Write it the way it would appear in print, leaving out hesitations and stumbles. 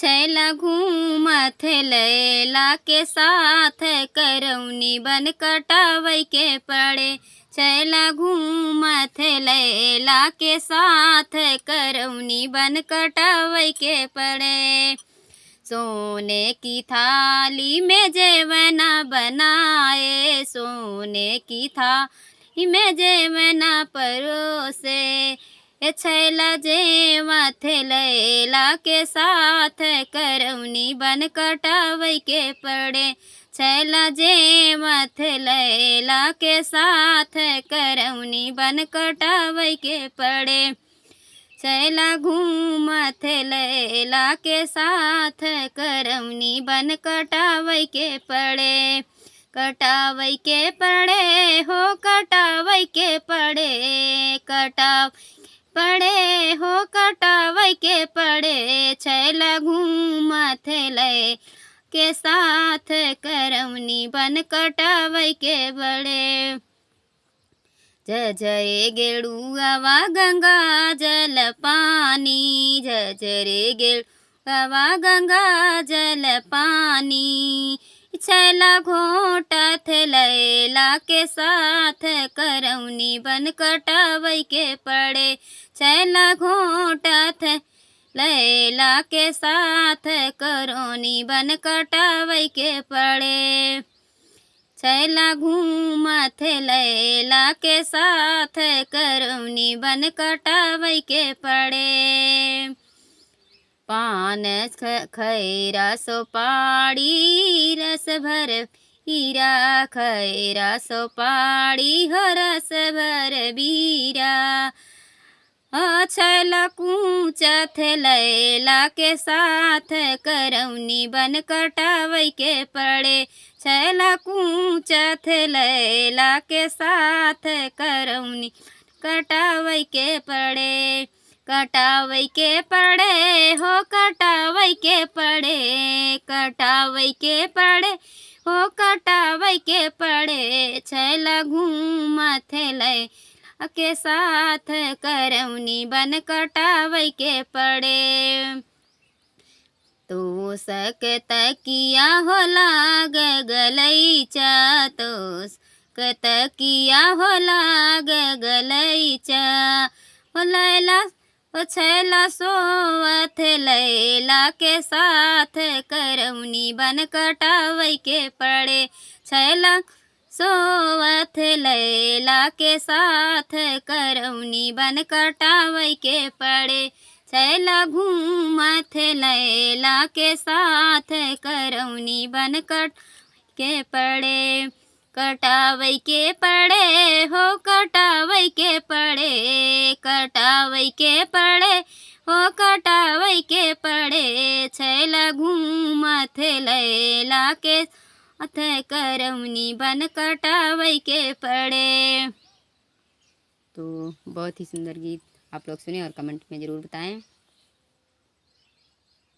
छैला घूमत लैला के साथ, करौनी बन कटावै के पड़े। छैला घूमत लैला के साथ, करौनी बन कटावै के पड़े। सोने की थाली में जेवना बनाए, सोने की थाली में जेवना परोसे। छैला जेवत लैला के साथ, करौनी बन कटावै के पड़े। छैला जेवत लैला के साथ, करौनी बन कटावै के पड़े। छैला घूमत लैला के साथ, करौनी बन कटावै के पड़े। कटावै के पड़े हो, कटावै के पड़े, पड़े हो, कटावै के पड़े। छैला घूमत लै के साथ, करौनी बन कटावै के बड़े। झझरे गेड़ुआवा गंगा जल पानी, झझरे गेड़ुआवा गंगा जल पानी। छैला घोटत लैला के साथ, करौनी बन कटावै के पड़े। छैला घोटत लैला के साथ, करौनी बन कटावै के पड़े। छैला घूमत लैला के साथ, करौनी बन कटावै के पड़े। पान खैरा सुपारी रस भर बीरा, खैरा सुपारी हो रस भर बीरा। छैला कूचत लैला के साथ, करौनी बन कटावै के पड़े। छैला कूचत लैला के साथ, करौनी कटावै के पड़े। कटावै के पड़े हो, कटावै के पड़े, कटावै के पड़े हो, कटावै के पड़े। छैला घूमत लैला के साथ, करौनी बन कटावै के पड़े। तो सकतकिया हो लाग गलैचा, तो सकतकिया हो लाग गलैचा। हो लैला हो छैला सोवत लैला के साथ, करौनी बन कटावै के पड़े। छैला सोवत लैला के साथ, करौनी बन कटावै के पड़े। छैला घूमत लैला के साथ, करौनी बन कट के पड़े। कटावै के पड़े हो, कटावै के पड़े, कटावै के पड़े हो, कटावै के पड़े। छैला घूमत लैला के साथ, करौनी बन कटावै के पड़े। तो बहुत ही सुंदर गीत आप लोग सुने और कमेंट में ज़रूर बताएं।